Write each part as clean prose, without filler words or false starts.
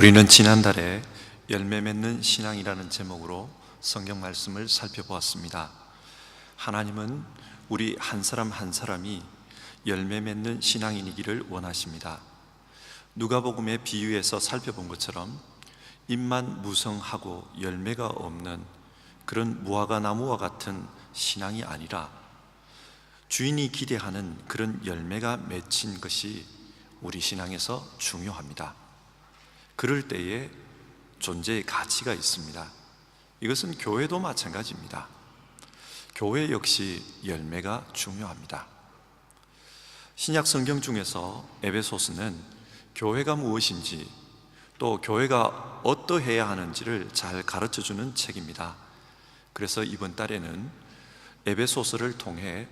우리는 지난달에 열매 맺는 신앙이라는 제목으로 성경 말씀을 살펴보았습니다. 하나님은 우리 한 사람 한 사람이 열매 맺는 신앙인이기를 원하십니다. 누가복음의 비유에서 살펴본 것처럼 잎만 무성하고 열매가 없는 그런 무화과 나무와 같은 신앙이 아니라 주인이 기대하는 그런 열매가 맺힌 것이 우리 신앙에서 중요합니다. 그럴 때에 존재의 가치가 있습니다. 이것은 교회도 마찬가지입니다. 교회 역시 열매가 중요합니다. 신약 성경 중에서 에베소서는 교회가 무엇인지 또 교회가 어떠해야 하는지를 잘 가르쳐주는 책입니다. 그래서 이번 달에는 에베소서를 통해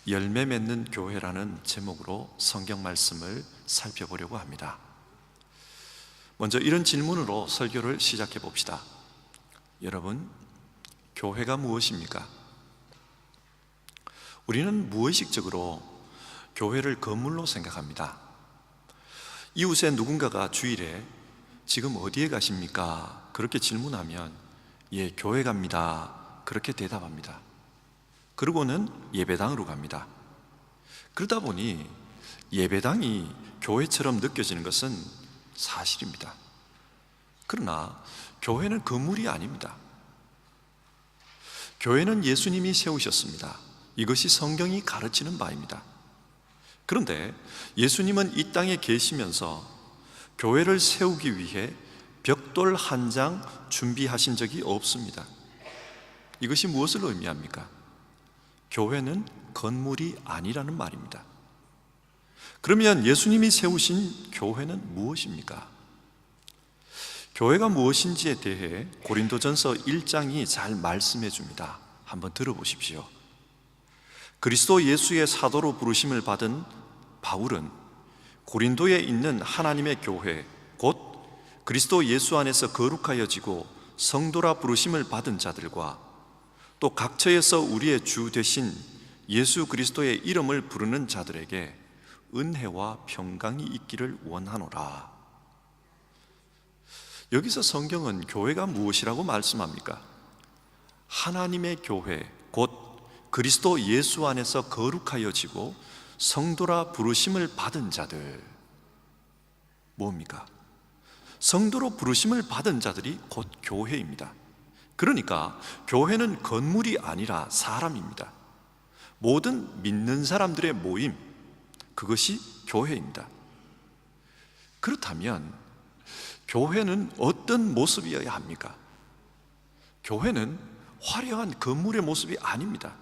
열매 맺는 교회라는 제목으로 성경 말씀을 살펴보려고 합니다. 먼저 이런 질문으로 설교를 시작해 봅시다. 여러분, 교회가 무엇입니까? 우리는 무의식적으로 교회를 건물로 생각합니다. 이웃의 누군가가 주일에 지금 어디에 가십니까? 그렇게 질문하면 예, 교회 갑니다. 그렇게 대답합니다. 그러고는 예배당으로 갑니다. 그러다 보니 예배당이 교회처럼 느껴지는 것은 사실입니다. 그러나 교회는 건물이 아닙니다. 교회는 예수님이 세우셨습니다. 이것이 성경이 가르치는 바입니다. 그런데 예수님은 이 땅에 계시면서 교회를 세우기 위해 벽돌 한 장 준비하신 적이 없습니다. 이것이 무엇을 의미합니까? 교회는 건물이 아니라는 말입니다. 그러면 예수님이 세우신 교회는 무엇입니까? 교회가 무엇인지에 대해 고린도전서 1장이 잘 말씀해 줍니다. 한번 들어보십시오. 그리스도 예수의 사도로 부르심을 받은 바울은 고린도에 있는 하나님의 교회, 곧 그리스도 예수 안에서 거룩하여지고 성도라 부르심을 받은 자들과 또 각처에서 우리의 주 되신 예수 그리스도의 이름을 부르는 자들에게 은혜와 평강이 있기를 원하노라. 여기서 성경은 교회가 무엇이라고 말씀합니까? 하나님의 교회, 곧 그리스도 예수 안에서 거룩하여지고 성도라 부르심을 받은 자들. 뭡니까? 성도로 부르심을 받은 자들이 곧 교회입니다. 그러니까 교회는 건물이 아니라 사람입니다. 모든 믿는 사람들의 모임, 그것이 교회입니다. 그렇다면 교회는 어떤 모습이어야 합니까? 교회는 화려한 건물의 모습이 아닙니다.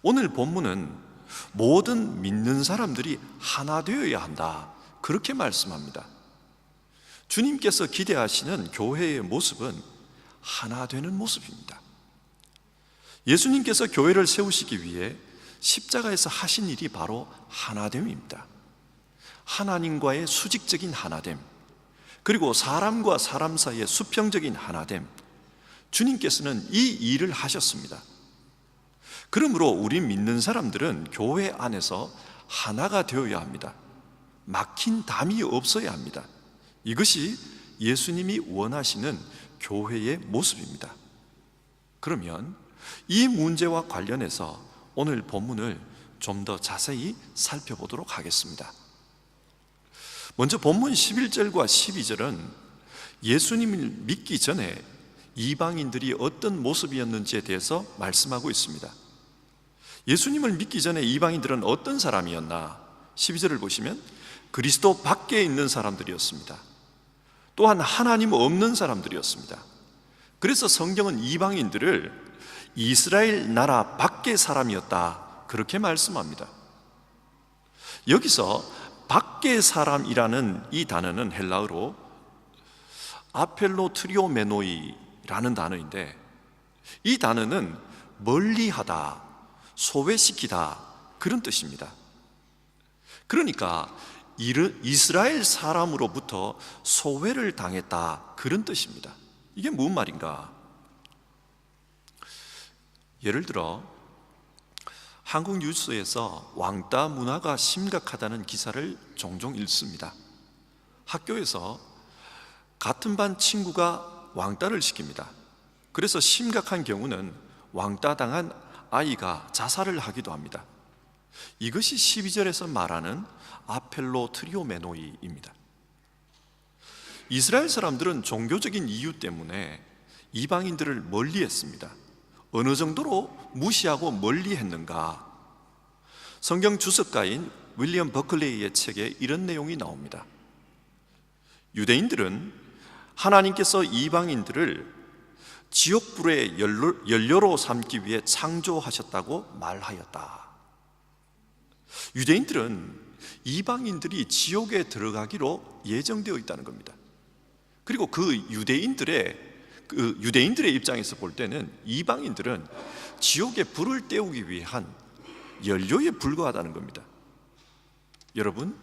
오늘 본문은 모든 믿는 사람들이 하나 되어야 한다, 그렇게 말씀합니다. 주님께서 기대하시는 교회의 모습은 하나 되는 모습입니다. 예수님께서 교회를 세우시기 위해 십자가에서 하신 일이 바로 하나됨입니다. 하나님과의 수직적인 하나됨, 그리고 사람과 사람 사이의 수평적인 하나됨, 주님께서는 이 일을 하셨습니다. 그러므로 우리 믿는 사람들은 교회 안에서 하나가 되어야 합니다. 막힌 담이 없어야 합니다. 이것이 예수님이 원하시는 교회의 모습입니다. 그러면 이 문제와 관련해서 오늘 본문을 좀 더 자세히 살펴보도록 하겠습니다. 먼저 본문 11절과 12절은 예수님을 믿기 전에 이방인들이 어떤 모습이었는지에 대해서 말씀하고 있습니다. 예수님을 믿기 전에 이방인들은 어떤 사람이었나? 12절을 보시면 그리스도 밖에 있는 사람들이었습니다. 또한 하나님 없는 사람들이었습니다. 그래서 성경은 이방인들을 이스라엘 나라 밖의 사람이었다, 그렇게 말씀합니다. 여기서 밖의 사람이라는 이 단어는 헬라어로 아펠로트리오메노이라는 단어인데, 이 단어는 멀리하다, 소외시키다, 그런 뜻입니다. 그러니까 이스라엘 사람으로부터 소외를 당했다, 그런 뜻입니다. 이게 무슨 말인가? 예를 들어 한국 뉴스에서 왕따 문화가 심각하다는 기사를 종종 읽습니다. 학교에서 같은 반 친구가 왕따를 시킵니다. 그래서 심각한 경우는 왕따 당한 아이가 자살을 하기도 합니다. 이것이 12절에서 말하는 아펠로트리오메노이입니다. 이스라엘 사람들은 종교적인 이유 때문에 이방인들을 멀리했습니다. 어느 정도로 무시하고 멀리했는가? 성경 주석가인 윌리엄 버클레이의 책에 이런 내용이 나옵니다. 유대인들은 하나님께서 이방인들을 지옥불의 연료로 삼기 위해 창조하셨다고 말하였다. 유대인들은 이방인들이 지옥에 들어가기로 예정되어 있다는 겁니다. 그리고 그 유대인들의 입장에서 볼 때는 이방인들은 지옥에 불을 때우기 위한 연료에 불과하다는 겁니다. 여러분,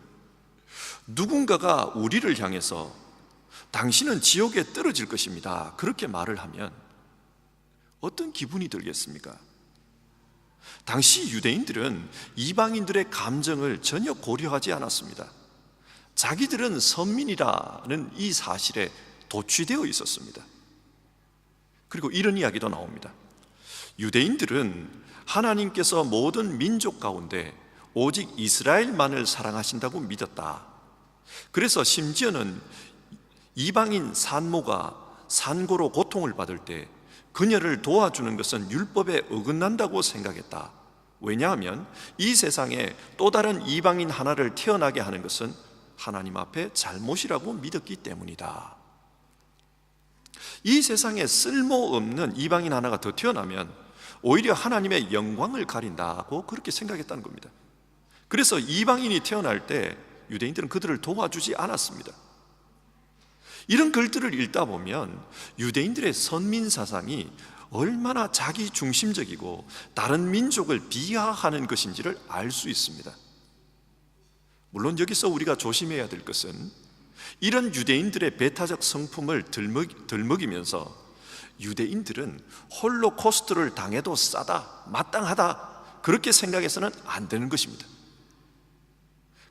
누군가가 우리를 향해서 당신은 지옥에 떨어질 것입니다, 그렇게 말을 하면 어떤 기분이 들겠습니까? 당시 유대인들은 이방인들의 감정을 전혀 고려하지 않았습니다. 자기들은 선민이라는 이 사실에 도취되어 있었습니다. 그리고 이런 이야기도 나옵니다. 유대인들은 하나님께서 모든 민족 가운데 오직 이스라엘만을 사랑하신다고 믿었다. 그래서 심지어는 이방인 산모가 산고로 고통을 받을 때 그녀를 도와주는 것은 율법에 어긋난다고 생각했다. 왜냐하면 이 세상에 또 다른 이방인 하나를 태어나게 하는 것은 하나님 앞에 잘못이라고 믿었기 때문이다. 이 세상에 쓸모없는 이방인 하나가 더 태어나면 오히려 하나님의 영광을 가린다고 그렇게 생각했다는 겁니다. 그래서 이방인이 태어날 때 유대인들은 그들을 도와주지 않았습니다. 이런 글들을 읽다 보면 유대인들의 선민 사상이 얼마나 자기 중심적이고 다른 민족을 비하하는 것인지를 알 수 있습니다. 물론 여기서 우리가 조심해야 될 것은 이런 유대인들의 배타적 성품을 들먹이면서 유대인들은 홀로코스트를 당해도 싸다, 마땅하다, 그렇게 생각해서는 안 되는 것입니다.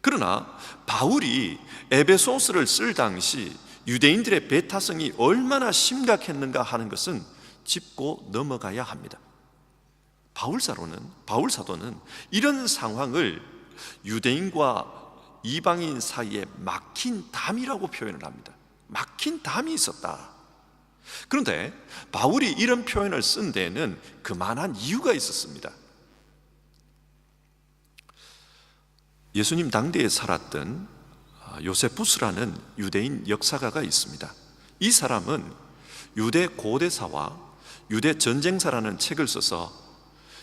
그러나 바울이 에베소서를 쓸 당시 유대인들의 배타성이 얼마나 심각했는가 하는 것은 짚고 넘어가야 합니다. 바울 사도는 이런 상황을 유대인과 이방인 사이에 막힌 담이라고 표현을 합니다. 막힌 담이 있었다. 그런데 바울이 이런 표현을 쓴 데에는 그만한 이유가 있었습니다. 예수님 당대에 살았던 요세푸스라는 유대인 역사가가 있습니다. 이 사람은 유대 고대사와 유대 전쟁사라는 책을 써서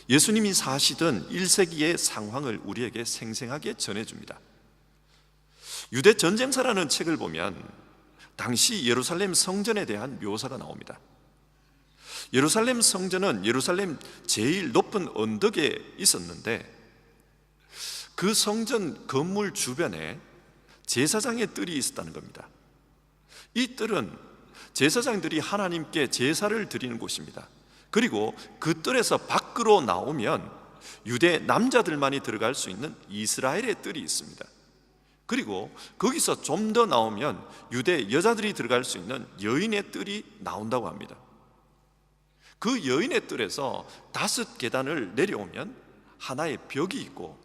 예수님이 사시던 1세기의 상황을 우리에게 생생하게 전해줍니다. 유대 전쟁사라는 책을 보면 당시 예루살렘 성전에 대한 묘사가 나옵니다. 예루살렘 성전은 예루살렘 제일 높은 언덕에 있었는데 그 성전 건물 주변에 제사장의 뜰이 있었다는 겁니다. 이 뜰은 제사장들이 하나님께 제사를 드리는 곳입니다. 그리고 그 뜰에서 밖으로 나오면 유대 남자들만이 들어갈 수 있는 이스라엘의 뜰이 있습니다. 그리고 거기서 좀 더 나오면 유대 여자들이 들어갈 수 있는 여인의 뜰이 나온다고 합니다. 그 여인의 뜰에서 5계단을 내려오면 하나의 벽이 있고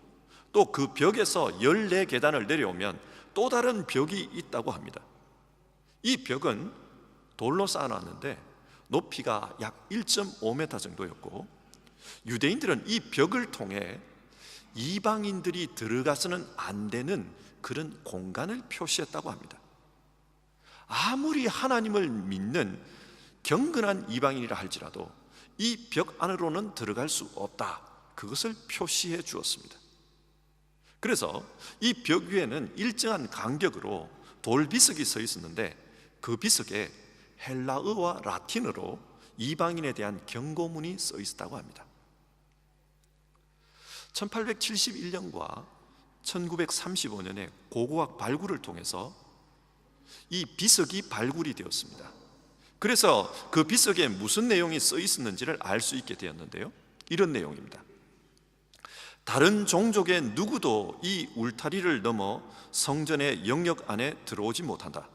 또 그 벽에서 14계단을 내려오면 또 다른 벽이 있다고 합니다. 이 벽은 돌로 쌓아놨는데 높이가 약 1.5m 정도였고 유대인들은 이 벽을 통해 이방인들이 들어가서는 안 되는 그런 공간을 표시했다고 합니다. 아무리 하나님을 믿는 경건한 이방인이라 할지라도 이 벽 안으로는 들어갈 수 없다, 그것을 표시해 주었습니다. 그래서 이 벽 위에는 일정한 간격으로 돌 비석이 서 있었는데 그 비석에 헬라어와 라틴어로 이방인에 대한 경고문이 써 있었다고 합니다. 1871년과 1935년에 고고학 발굴을 통해서 이 비석이 발굴이 되었습니다. 그래서 그 비석에 무슨 내용이 써 있었는지를 알 수 있게 되었는데요, 이런 내용입니다. 다른 종족의 누구도 이 울타리를 넘어 성전의 영역 안에 들어오지 못한다.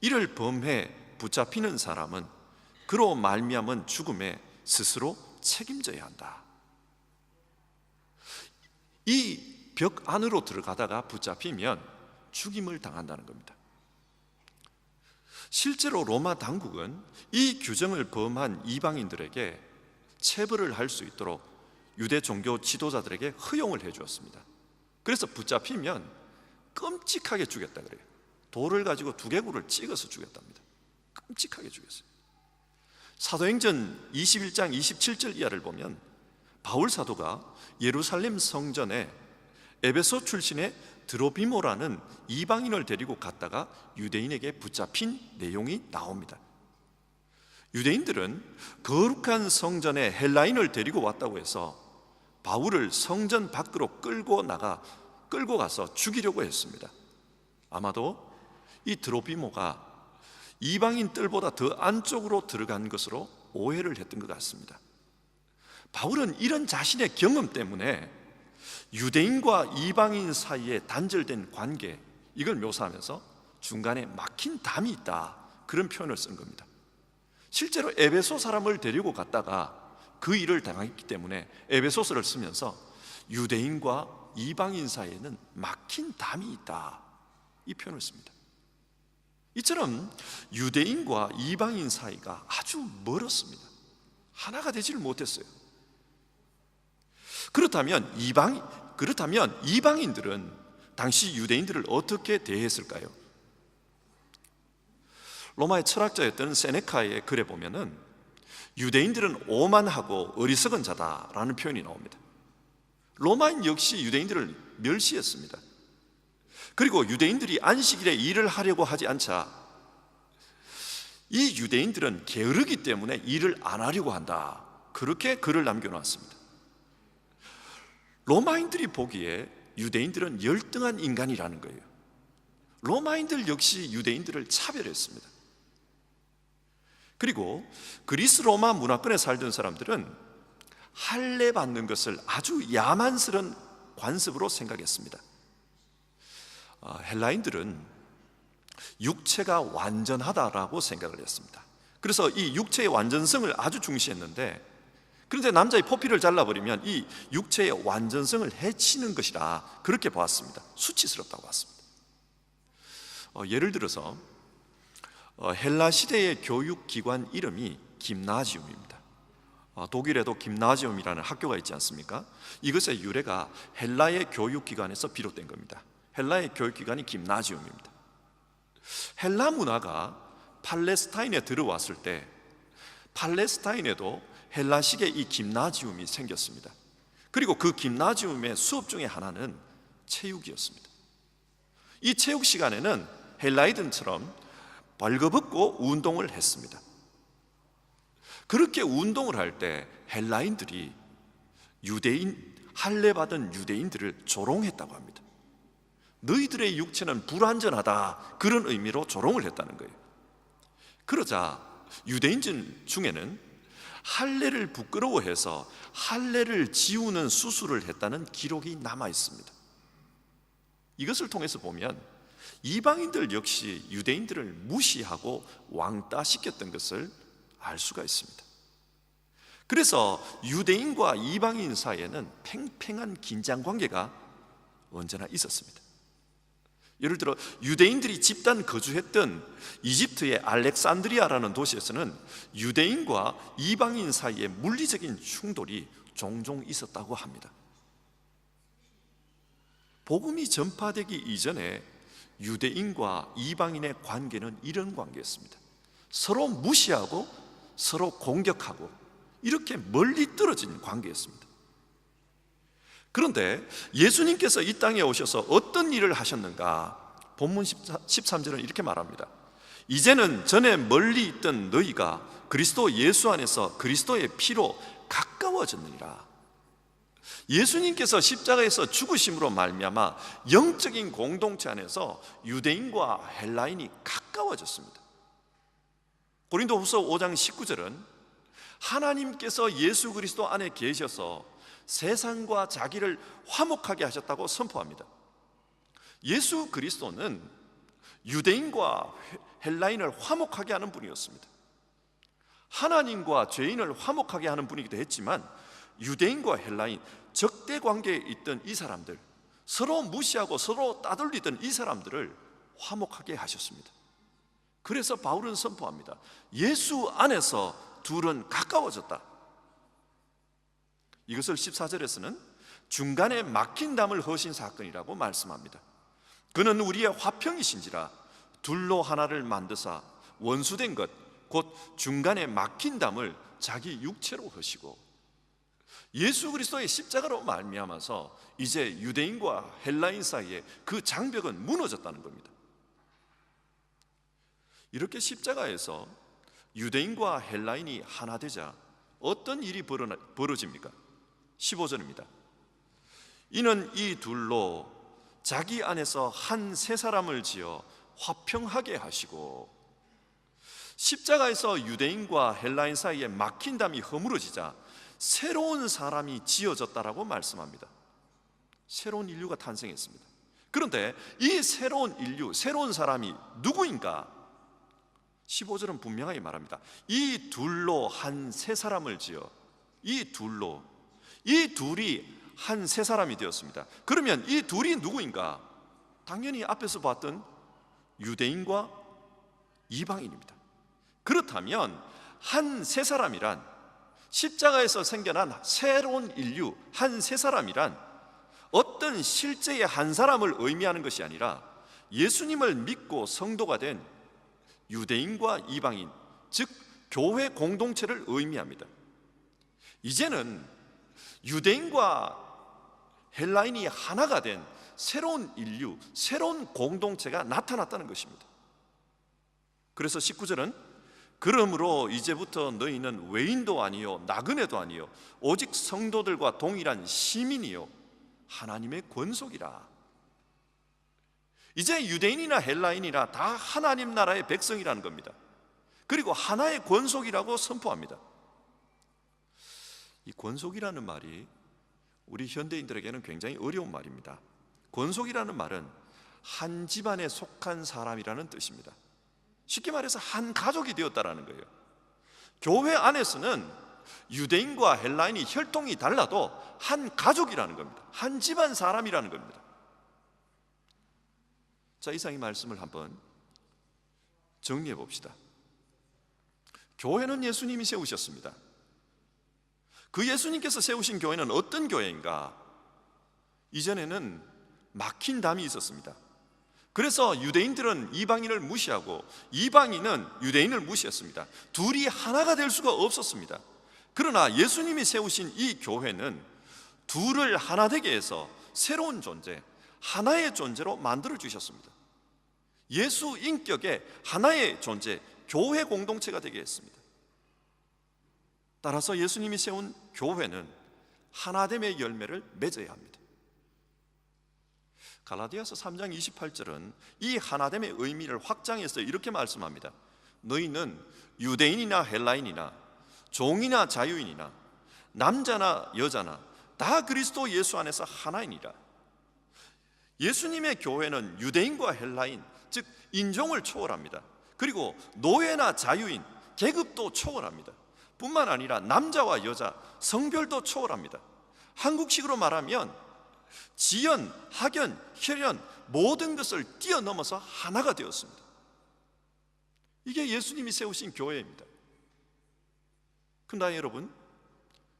이를 범해 붙잡히는 사람은 그로 말미암은 죽음에 스스로 책임져야 한다. 이 벽 안으로 들어가다가 붙잡히면 죽임을 당한다는 겁니다. 실제로 로마 당국은 이 규정을 범한 이방인들에게 체벌을 할 수 있도록 유대 종교 지도자들에게 허용을 해 주었습니다. 그래서 붙잡히면 끔찍하게 죽였다 그래요. 돌을 가지고 두개골을 찍어서 죽였답니다. 끔찍하게 죽였어요. 사도행전 21장 27절 이하를 보면 바울 사도가 예루살렘 성전에 에베소 출신의 드로비모라는 이방인을 데리고 갔다가 유대인에게 붙잡힌 내용이 나옵니다. 유대인들은 거룩한 성전에 헬라인을 데리고 왔다고 해서 바울을 성전 밖으로 끌고 가서 죽이려고 했습니다. 아마도 이 드로비모가 이방인 뜰보다 더 안쪽으로 들어간 것으로 오해를 했던 것 같습니다. 바울은 이런 자신의 경험 때문에 유대인과 이방인 사이에 단절된 관계, 이걸 묘사하면서 중간에 막힌 담이 있다, 그런 표현을 쓴 겁니다. 실제로 에베소 사람을 데리고 갔다가 그 일을 당했기 때문에 에베소서를 쓰면서 유대인과 이방인 사이에는 막힌 담이 있다, 이 표현을 씁니다. 이처럼 유대인과 이방인 사이가 아주 멀었습니다. 하나가 되지를 못했어요. 그렇다면 이방인들은 당시 유대인들을 어떻게 대했을까요? 로마의 철학자였던 세네카의 글에 보면은 유대인들은 오만하고 어리석은 자다라는 표현이 나옵니다. 로마인 역시 유대인들을 멸시했습니다. 그리고 유대인들이 안식일에 일을 하려고 하지 않자 이 유대인들은 게으르기 때문에 일을 안 하려고 한다, 그렇게 글을 남겨놓았습니다. 로마인들이 보기에 유대인들은 열등한 인간이라는 거예요. 로마인들 역시 유대인들을 차별했습니다. 그리고 그리스 로마 문화권에 살던 사람들은 할례 받는 것을 아주 야만스러운 관습으로 생각했습니다. 헬라인들은 육체가 완전하다라고 생각을 했습니다. 그래서 이 육체의 완전성을 아주 중시했는데, 그런데 남자의 포피를 잘라버리면 이 육체의 완전성을 해치는 것이라 그렇게 보았습니다. 수치스럽다고 봤습니다. 예를 들어서 헬라 시대의 교육기관 이름이 김나지움입니다. 독일에도 김나지움이라는 학교가 있지 않습니까? 이것의 유래가 헬라의 교육기관에서 비롯된 겁니다. 헬라의 교육기관이 김나지움입니다. 헬라 문화가 팔레스타인에 들어왔을 때 팔레스타인에도 헬라식의 이 김나지움이 생겼습니다. 그리고 그 김나지움의 수업 중에 하나는 체육이었습니다. 이 체육 시간에는 헬라이들처럼 벌거벗고 운동을 했습니다. 그렇게 운동을 할 때 헬라인들이 할례 받은 유대인들을 조롱했다고 합니다. 너희들의 육체는 불완전하다, 그런 의미로 조롱을 했다는 거예요. 그러자 유대인 중에는 할례를 부끄러워해서 할례를 지우는 수술을 했다는 기록이 남아 있습니다. 이것을 통해서 보면 이방인들 역시 유대인들을 무시하고 왕따시켰던 것을 알 수가 있습니다. 그래서 유대인과 이방인 사이에는 팽팽한 긴장 관계가 언제나 있었습니다. 예를 들어 유대인들이 집단 거주했던 이집트의 알렉산드리아라는 도시에서는 유대인과 이방인 사이에 물리적인 충돌이 종종 있었다고 합니다. 복음이 전파되기 이전에 유대인과 이방인의 관계는 이런 관계였습니다. 서로 무시하고 서로 공격하고 이렇게 멀리 떨어진 관계였습니다. 그런데 예수님께서 이 땅에 오셔서 어떤 일을 하셨는가? 본문 13절은 이렇게 말합니다. 이제는 전에 멀리 있던 너희가 그리스도 예수 안에서 그리스도의 피로 가까워졌느니라. 예수님께서 십자가에서 죽으심으로 말미암아 영적인 공동체 안에서 유대인과 헬라인이 가까워졌습니다. 고린도후서 5장 19절은 하나님께서 예수 그리스도 안에 계셔서 세상과 자기를 화목하게 하셨다고 선포합니다. 예수 그리스도는 유대인과 헬라인을 화목하게 하는 분이었습니다. 하나님과 죄인을 화목하게 하는 분이기도 했지만 유대인과 헬라인, 적대 관계에 있던 이 사람들, 서로 무시하고 서로 따돌리던 이 사람들을 화목하게 하셨습니다. 그래서 바울은 선포합니다. 예수 안에서 둘은 가까워졌다. 이것을 14절에서는 중간에 막힌 담을 허신 사건이라고 말씀합니다. 그는 우리의 화평이신지라 둘로 하나를 만드사 원수된 것 곧 중간에 막힌 담을 자기 육체로 허시고, 예수 그리스도의 십자가로 말미암아서 이제 유대인과 헬라인 사이에 그 장벽은 무너졌다는 겁니다. 이렇게 십자가에서 유대인과 헬라인이 하나 되자 어떤 일이 벌어집니까? 15절입니다. 이는 이 둘로 자기 안에서 한 세 사람을 지어 화평하게 하시고, 십자가에서 유대인과 헬라인 사이에 막힌 담이 허물어지자 새로운 사람이 지어졌다라고 말씀합니다. 새로운 인류가 탄생했습니다. 그런데 이 새로운 인류, 새로운 사람이 누구인가? 15절은 분명하게 말합니다. 이 둘로 한 세 사람을 지어, 이 둘이 한 세 사람이 되었습니다. 그러면 이 둘이 누구인가? 당연히 앞에서 봤던 유대인과 이방인입니다. 그렇다면 한 세 사람이란, 십자가에서 생겨난 새로운 인류 한 세 사람이란 어떤 실제의 한 사람을 의미하는 것이 아니라 예수님을 믿고 성도가 된 유대인과 이방인, 즉 교회 공동체를 의미합니다. 이제는 유대인과 헬라인이 하나가 된 새로운 인류, 새로운 공동체가 나타났다는 것입니다. 그래서 19절은 그러므로 이제부터 너희는 외인도 아니요 나그네도 아니요 오직 성도들과 동일한 시민이요 하나님의 권속이라. 이제 유대인이나 헬라인이나 다 하나님 나라의 백성이라는 겁니다. 그리고 하나의 권속이라고 선포합니다. 이 권속이라는 말이 우리 현대인들에게는 굉장히 어려운 말입니다. 권속이라는 말은 한 집안에 속한 사람이라는 뜻입니다. 쉽게 말해서 한 가족이 되었다라는 거예요. 교회 안에서는 유대인과 헬라인이 혈통이 달라도 한 가족이라는 겁니다. 한 집안 사람이라는 겁니다. 자, 이상 이 말씀을 한번 정리해 봅시다. 교회는 예수님이 세우셨습니다. 그 예수님께서 세우신 교회는 어떤 교회인가? 이전에는 막힌 담이 있었습니다. 그래서 유대인들은 이방인을 무시하고 이방인은 유대인을 무시했습니다. 둘이 하나가 될 수가 없었습니다. 그러나 예수님이 세우신 이 교회는 둘을 하나 되게 해서 새로운 존재, 하나의 존재로 만들어 주셨습니다. 예수 인격의 하나의 존재, 교회 공동체가 되게 했습니다. 따라서 예수님이 세운 교회는 하나됨의 열매를 맺어야 합니다. 갈라디아서 3장 28절은 이 하나됨의 의미를 확장해서 이렇게 말씀합니다. 너희는 유대인이나 헬라인이나 종이나 자유인이나 남자나 여자나 다 그리스도 예수 안에서 하나이니라. 예수님의 교회는 유대인과 헬라인, 즉 인종을 초월합니다. 그리고 노예나 자유인, 계급도 초월합니다. 뿐만 아니라 남자와 여자, 성별도 초월합니다. 한국식으로 말하면 지연, 학연, 혈연 모든 것을 뛰어넘어서 하나가 되었습니다. 이게 예수님이 세우신 교회입니다. 그러나 여러분,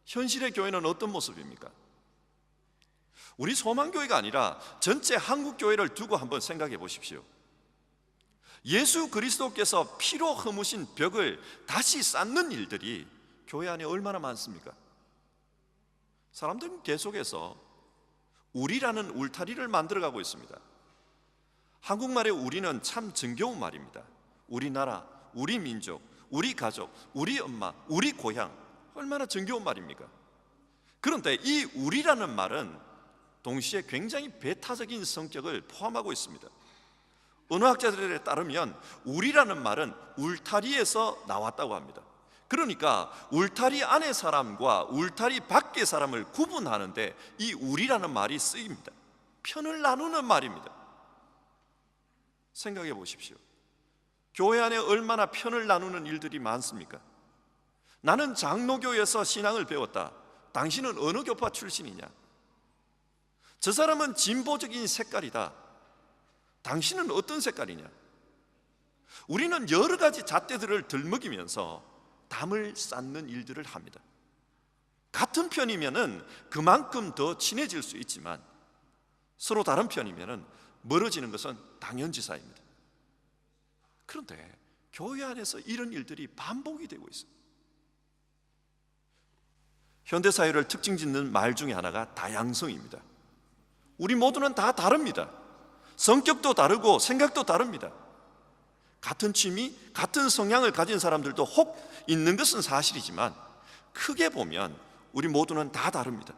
현실의 교회는 어떤 모습입니까? 우리 소망교회가 아니라 전체 한국교회를 두고 한번 생각해 보십시오. 예수 그리스도께서 피로 허무신 벽을 다시 쌓는 일들이 교회 안에 얼마나 많습니까? 사람들은 계속해서 우리라는 울타리를 만들어가고 있습니다. 한국말의 우리는 참 정겨운 말입니다. 우리나라, 우리 민족, 우리 가족, 우리 엄마, 우리 고향, 얼마나 정겨운 말입니까? 그런데 이 우리라는 말은 동시에 굉장히 배타적인 성격을 포함하고 있습니다. 언어학자들에 따르면 우리라는 말은 울타리에서 나왔다고 합니다. 그러니까 울타리 안의 사람과 울타리 밖의 사람을 구분하는데 이 우리라는 말이 쓰입니다. 편을 나누는 말입니다. 생각해 보십시오. 교회 안에 얼마나 편을 나누는 일들이 많습니까? 나는 장로교에서 신앙을 배웠다. 당신은 어느 교파 출신이냐? 저 사람은 진보적인 색깔이다. 당신은 어떤 색깔이냐? 우리는 여러 가지 잣대들을 들먹이면서 담을 쌓는 일들을 합니다. 같은 편이면은 그만큼 더 친해질 수 있지만 서로 다른 편이면은 멀어지는 것은 당연지사입니다. 그런데 교회 안에서 이런 일들이 반복이 되고 있어요. 현대사회를 특징짓는 말 중에 하나가 다양성입니다. 우리 모두는 다 다릅니다. 성격도 다르고 생각도 다릅니다. 같은 취미, 같은 성향을 가진 사람들도 혹 있는 것은 사실이지만 크게 보면 우리 모두는 다 다릅니다.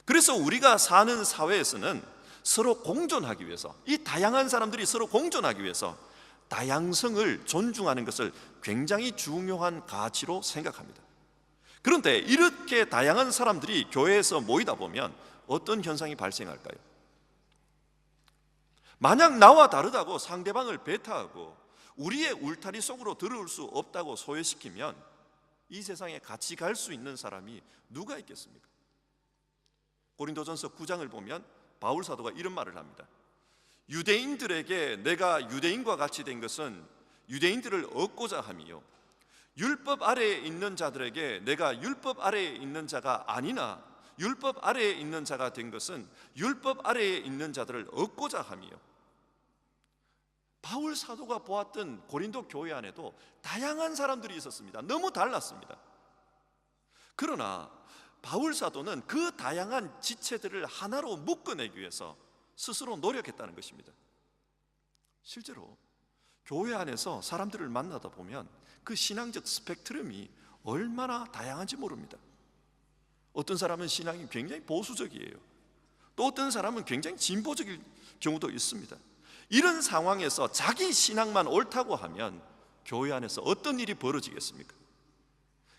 그래서 우리가 사는 사회에서는 서로 공존하기 위해서, 이 다양한 사람들이 서로 공존하기 위해서 다양성을 존중하는 것을 굉장히 중요한 가치로 생각합니다. 그런데 이렇게 다양한 사람들이 교회에서 모이다 보면 어떤 현상이 발생할까요? 만약 나와 다르다고 상대방을 배타하고 우리의 울타리 속으로 들어올 수 없다고 소외시키면 이 세상에 같이 갈 수 있는 사람이 누가 있겠습니까? 고린도전서 9장을 보면 바울 사도가 이런 말을 합니다. 유대인들에게 내가 유대인과 같이 된 것은 유대인들을 얻고자 함이요, 율법 아래에 있는 자들에게 내가 율법 아래에 있는 자가 아니나 율법 아래에 있는 자가 된 것은 율법 아래에 있는 자들을 얻고자 함이요. 바울 사도가 보았던 고린도 교회 안에도 다양한 사람들이 있었습니다. 너무 달랐습니다. 그러나 바울 사도는 그 다양한 지체들을 하나로 묶어내기 위해서 스스로 노력했다는 것입니다. 실제로 교회 안에서 사람들을 만나다 보면 그 신앙적 스펙트럼이 얼마나 다양한지 모릅니다. 어떤 사람은 신앙이 굉장히 보수적이에요. 또 어떤 사람은 굉장히 진보적일 경우도 있습니다. 이런 상황에서 자기 신앙만 옳다고 하면 교회 안에서 어떤 일이 벌어지겠습니까?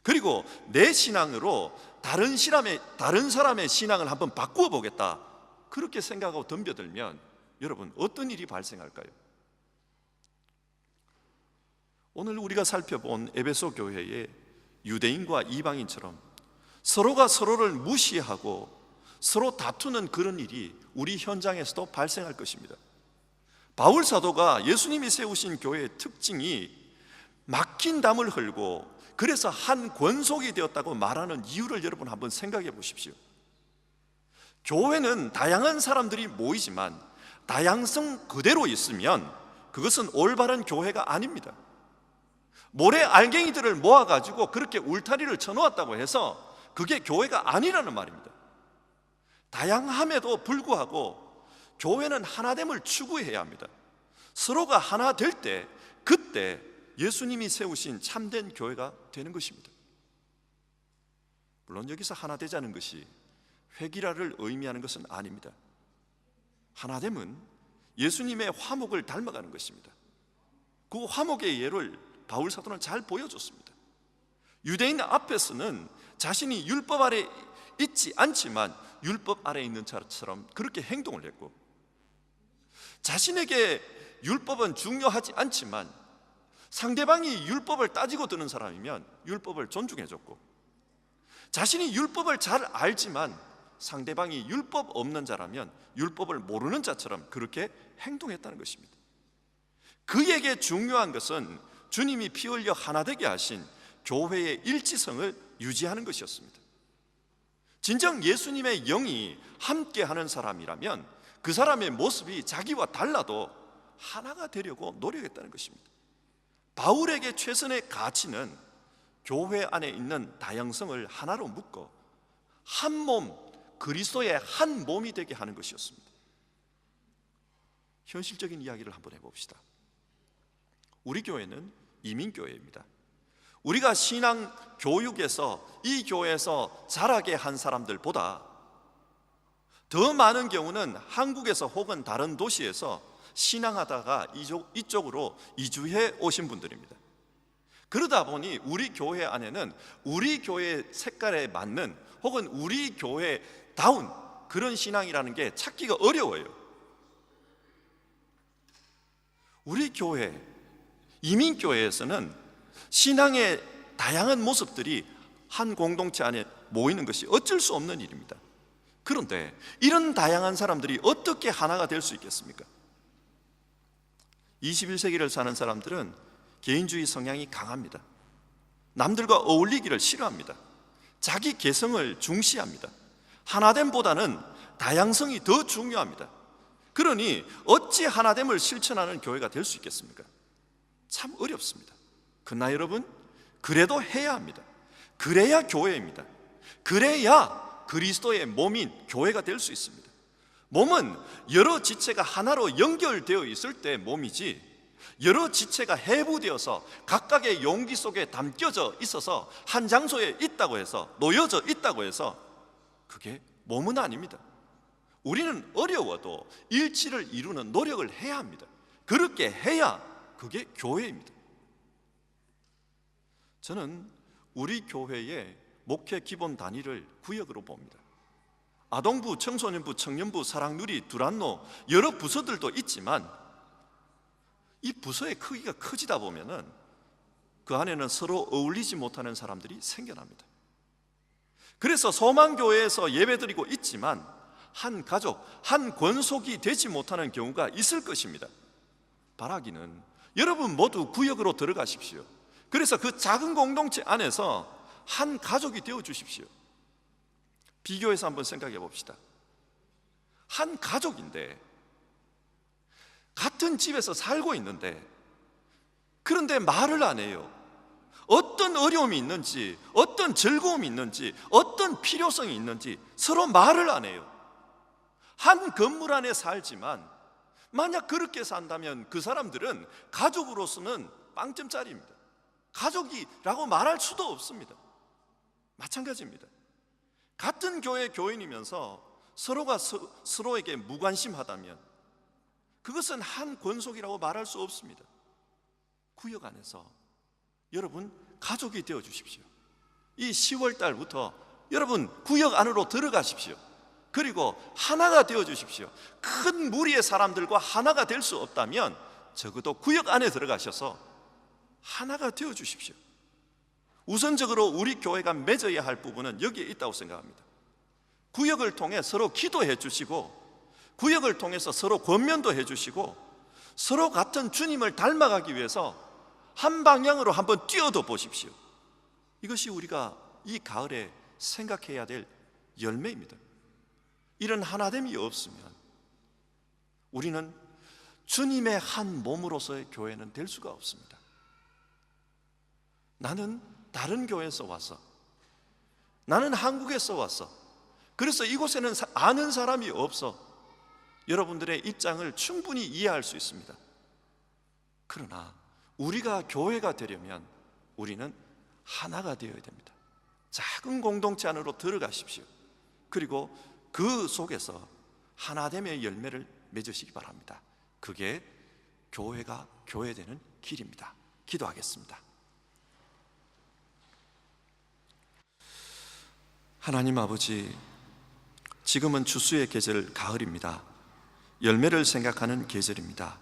그리고 내 신앙으로 다른 사람의 신앙을 한번 바꾸어 보겠다, 그렇게 생각하고 덤벼들면 여러분 어떤 일이 발생할까요? 오늘 우리가 살펴본 에베소 교회의 유대인과 이방인처럼 서로가 서로를 무시하고 서로 다투는 그런 일이 우리 현장에서도 발생할 것입니다. 바울 사도가 예수님이 세우신 교회의 특징이 막힌 담을 흘고 그래서 한 권속이 되었다고 말하는 이유를 여러분 한번 생각해 보십시오. 교회는 다양한 사람들이 모이지만 다양성 그대로 있으면 그것은 올바른 교회가 아닙니다. 모래 알갱이들을 모아가지고 그렇게 울타리를 쳐놓았다고 해서 그게 교회가 아니라는 말입니다. 다양함에도 불구하고 교회는 하나됨을 추구해야 합니다. 서로가 하나 될 때, 그때 예수님이 세우신 참된 교회가 되는 것입니다. 물론 여기서 하나 되자는 것이 회기라를 의미하는 것은 아닙니다. 하나됨은 예수님의 화목을 닮아가는 것입니다. 그 화목의 예를 바울 사도는 잘 보여줬습니다. 유대인 앞에서는 자신이 율법 아래 있지 않지만 율법 아래 있는 자처럼 그렇게 행동을 했고, 자신에게 율법은 중요하지 않지만 상대방이 율법을 따지고 드는 사람이면 율법을 존중해줬고, 자신이 율법을 잘 알지만 상대방이 율법 없는 자라면 율법을 모르는 자처럼 그렇게 행동했다는 것입니다. 그에게 중요한 것은 주님이 피 흘려 하나 되게 하신 교회의 일치성을 유지하는 것이었습니다. 진정 예수님의 영이 함께하는 사람이라면 그 사람의 모습이 자기와 달라도 하나가 되려고 노력했다는 것입니다. 바울에게 최선의 가치는 교회 안에 있는 다양성을 하나로 묶어 한 몸, 그리스도의 한 몸이 되게 하는 것이었습니다. 현실적인 이야기를 한번 해봅시다. 우리 교회는 이민교회입니다. 우리가 신앙 교육에서 이 교회에서 자라게 한 사람들보다 더 많은 경우는 한국에서 혹은 다른 도시에서 신앙하다가 이쪽으로 이주해 오신 분들입니다. 그러다 보니 우리 교회 안에는 우리 교회 색깔에 맞는 혹은 우리 교회다운 그런 신앙이라는 게 찾기가 어려워요. 우리 교회, 이민교회에서는 신앙의 다양한 모습들이 한 공동체 안에 모이는 것이 어쩔 수 없는 일입니다. 그런데 이런 다양한 사람들이 어떻게 하나가 될 수 있겠습니까? 21세기를 사는 사람들은 개인주의 성향이 강합니다. 남들과 어울리기를 싫어합니다. 자기 개성을 중시합니다. 하나됨보다는 다양성이 더 중요합니다. 그러니 어찌 하나됨을 실천하는 교회가 될 수 있겠습니까? 참 어렵습니다. 그러나 여러분, 그래도 해야 합니다. 그래야 교회입니다. 그래야 그리스도의 몸인 교회가 될 수 있습니다. 몸은 여러 지체가 하나로 연결되어 있을 때 몸이지, 여러 지체가 해부되어서 각각의 용기 속에 담겨져 있어서 한 장소에 있다고 해서, 놓여져 있다고 해서 그게 몸은 아닙니다. 우리는 어려워도 일치를 이루는 노력을 해야 합니다. 그렇게 해야 그게 교회입니다. 저는 우리 교회의 목회 기본 단위를 구역으로 봅니다. 아동부, 청소년부, 청년부, 사랑누리, 두란노 여러 부서들도 있지만 이 부서의 크기가 커지다 보면은 그 안에는 서로 어울리지 못하는 사람들이 생겨납니다. 그래서 소망교회에서 예배드리고 있지만 한 가족, 한 권속이 되지 못하는 경우가 있을 것입니다. 바라기는 여러분 모두 구역으로 들어가십시오. 그래서 그 작은 공동체 안에서 한 가족이 되어 주십시오. 비교해서 한번 생각해 봅시다. 한 가족인데, 같은 집에서 살고 있는데, 그런데 말을 안 해요. 어떤 어려움이 있는지, 어떤 즐거움이 있는지, 어떤 필요성이 있는지 서로 말을 안 해요. 한 건물 안에 살지만 만약 그렇게 산다면 그 사람들은 가족으로서는 빵점짜리입니다. 가족이라고 말할 수도 없습니다. 마찬가지입니다. 같은 교회 교인이면서 서로가 서로에게 무관심하다면 그것은 한 권속이라고 말할 수 없습니다. 구역 안에서 여러분 가족이 되어 주십시오. 이 10월 달부터 여러분 구역 안으로 들어가십시오. 그리고 하나가 되어 주십시오. 큰 무리의 사람들과 하나가 될 수 없다면 적어도 구역 안에 들어가셔서 하나가 되어 주십시오. 우선적으로 우리 교회가 맺어야 할 부분은 여기에 있다고 생각합니다. 구역을 통해 서로 기도해 주시고, 구역을 통해서 서로 권면도 해 주시고, 서로 같은 주님을 닮아가기 위해서 한 방향으로 한번 뛰어도 보십시오. 이것이 우리가 이 가을에 생각해야 될 열매입니다. 이런 하나됨이 없으면 우리는 주님의 한 몸으로서의 교회는 될 수가 없습니다. 나는 다른 교회에서 와서, 나는 한국에서 와서, 그래서 이곳에는 아는 사람이 없어 여러분들의 입장을 충분히 이해할 수 있습니다. 그러나 우리가 교회가 되려면 우리는 하나가 되어야 됩니다. 작은 공동체 안으로 들어가십시오. 그리고 그 속에서 하나됨의 열매를 맺으시기 바랍니다. 그게 교회가 교회되는 길입니다. 기도하겠습니다. 하나님 아버지, 지금은 추수의 계절 가을입니다. 열매를 생각하는 계절입니다.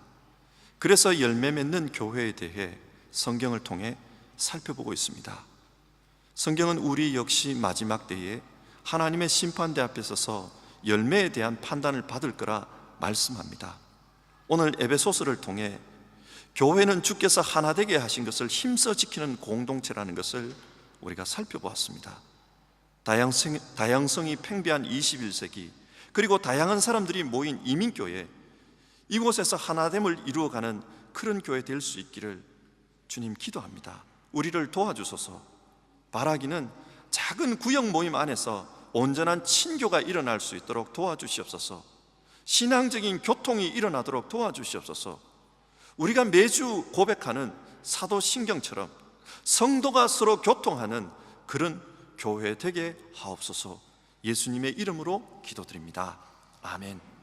그래서 열매 맺는 교회에 대해 성경을 통해 살펴보고 있습니다. 성경은 우리 역시 마지막 때에 하나님의 심판대 앞에 서서 열매에 대한 판단을 받을 거라 말씀합니다. 오늘 에베소서를 통해 교회는 주께서 하나 되게 하신 것을 힘써 지키는 공동체라는 것을 우리가 살펴보았습니다. 다양성이 팽배한 21세기, 그리고 다양한 사람들이 모인 이민교회, 이곳에서 하나됨을 이루어가는 그런 교회 될 수 있기를 주님 기도합니다. 우리를 도와주소서. 바라기는 작은 구역 모임 안에서 온전한 친교가 일어날 수 있도록 도와주시옵소서. 신앙적인 교통이 일어나도록 도와주시옵소서. 우리가 매주 고백하는 사도신경처럼 성도가 서로 교통하는 그런 교회 되게 하옵소서. 예수님의 이름으로 기도드립니다. 아멘.